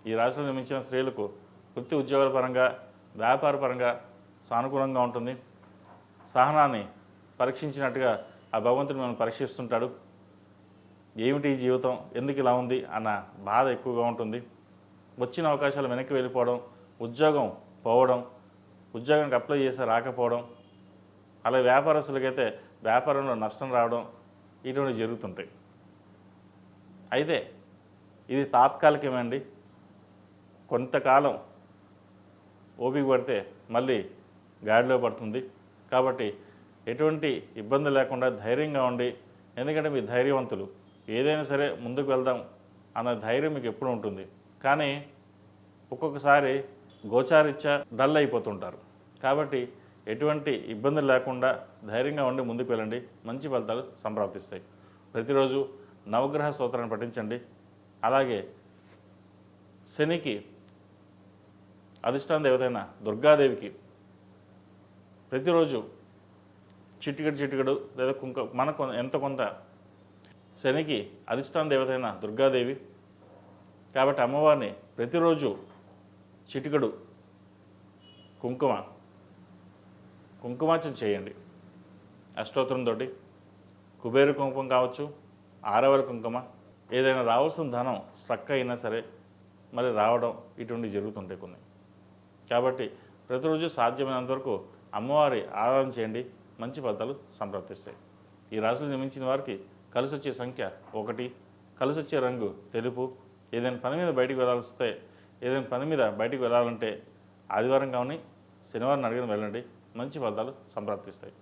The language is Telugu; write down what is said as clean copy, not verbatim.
ఈ రాశిలో జన్మించిన స్త్రీలకు వృత్తి ఉద్యోగాల పరంగా వ్యాపార పరంగా సానుకూలంగా ఉంటుంది. సహనాన్ని పరీక్షించినట్టుగా ఆ భగవంతుడు మిమ్మల్ని పరీక్షిస్తుంటాడు. ఏమిటి ఈ జీవితం, ఎందుకు ఇలా ఉంది అన్న బాధ ఎక్కువగా ఉంటుంది. వచ్చిన అవకాశాలు వెనక్కి వెళ్ళిపోవడం, ఉద్యోగం పోవడం, ఉద్యోగానికి అప్లై చేస్తే రాకపోవడం, అలాగే వ్యాపారస్తులకైతే వ్యాపారంలో నష్టం రావడం, ఇటువంటివి జరుగుతుంటాయి. అయితే ఇది తాత్కాలికమే అండి. కొంతకాలం ఓపిక పడితే మళ్ళీ గాడిలో పడుతుంది. కాబట్టి ఎటువంటి ఇబ్బంది లేకుండా ధైర్యంగా ఉండి, ఎందుకంటే మీ ధైర్యవంతులు, ఏదైనా సరే ముందుకు వెళ్దాం అన్న ధైర్యం మీకు ఎప్పుడు ఉంటుంది. కానీ ఒక్కొక్కసారి గోచారిత్యా డల్ అయిపోతుంటారు. కాబట్టి ఎటువంటి ఇబ్బందులు లేకుండా ధైర్యంగా ఉండి ముందుకు వెళ్ళండి, మంచి ఫలితాలు సంప్రాప్తిస్తాయి. ప్రతిరోజు నవగ్రహ స్తోత్రాన్ని పఠించండి. అలాగే శనికి అధిష్టాన దేవతైన దుర్గాదేవికి ప్రతిరోజు చిటికెడు లేదా మనకు ఎంత కొంత, శనికి అధిష్టాన దేవతైన దుర్గాదేవి కాబట్టి అమ్మవారిని ప్రతిరోజు చిటికెడు కుంకుమార్చన చేయండి. అష్టోత్తరంతో కుబేర కుంకుమ కావచ్చు, ఆరవల కుంకుమ, ఏదైనా రావాల్సిన ధనం స్ట్రక్ అయినా సరే మరి రావడం ఇటువంటి జరుగుతుంటాయి కొన్ని. కాబట్టి ప్రతిరోజు సాధ్యమైనంత వరకు అమ్మవారి ఆరాధన చేయండి, మంచి ఫలితాలు సంప్రాప్తిస్తాయి. ఈ రాశిలో జన్మించిన వారికి కలిసి వచ్చే సంఖ్య 1, కలిసి వచ్చే రంగు తెలుపు. ఏదైనా పని మీద బయటికి వెళ్ళాలంటే ఆదివారం కానీ శనివారం అడిగిన వెళ్ళండి, మంచి ఫలితాలు సంప్రాప్తిస్తాయి.